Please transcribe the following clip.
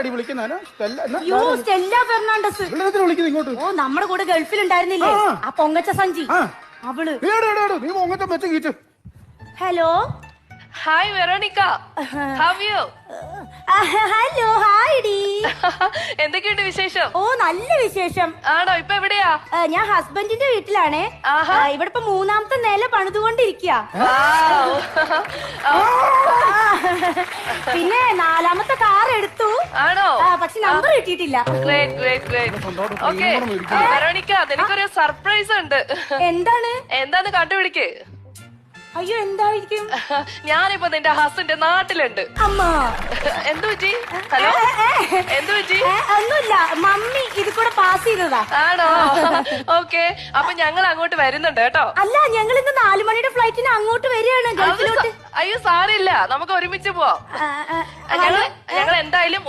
ആരാടി വിളിക്കുന്നതിന്? Stella Fernandez വിളിക്കുന്നത് ഇങ്ങോട്ട്. ഓ നമ്മുടെ കൂടെ ഗൾഫിൽ ഉണ്ടായിരുന്നില്ലേ ആ പൊങ്ങച്ച സഞ്ചി അവള്. നീ പൊങ്ങച്ചം വെച്ച് Keir. Hello hi Veronica, how you? Hello hi D. എന്തൊക്കെയുണ്ട് വിശേഷം? ഓ നല്ല വിശേഷം. ആണോ? ഇപ്പൊ എവിടെയാ? ഞാൻ ഹസ്ബൻഡിന്റെ വീട്ടിലാണേ. ഇവിടെ ഇപ്പൊ 3ാമത്തെ നില പണിതുകൊണ്ടിരിക്കുക. പിന്നെ 4ാമത്തെ കാർ എടുത്തു. ആണോ? പക്ഷെ നമ്പർ കിട്ടിയിട്ടില്ല. Great great great. Okay Veronica, നിനക്കൊരു സർപ്രൈസ് ഉണ്ട്. എന്താന്ന് കണ്ടുപിടിക്ക്. അയ്യോ എന്തായിരിക്കും? ഞാനിപ്പോ നിന്റെ ഹസ്ബൻഡ് നാട്ടിലുണ്ട്. അമ്മ എന്തു പറ്റി? ഹലോ, എന്തു പറ്റി? ഒന്നുമില്ല, മമ്മി ഇത് കൂടെ പാസ് ചെയ്തതാ. ആണോ? ഓക്കെ, അപ്പൊ ഞങ്ങൾ അങ്ങോട്ട് വരുന്നുണ്ട് കേട്ടോ. അല്ല, ഞങ്ങൾ ഇന്ന് 4 മണിയുടെ ഫ്ലൈറ്റിന് അങ്ങോട്ട് വരികയാണ് ഗൾഫിലോട്ട്. അയ്യോ സാരില്ല, നമുക്ക് ഒരുമിച്ച് പോവാം. ഞങ്ങൾ എന്തായാലും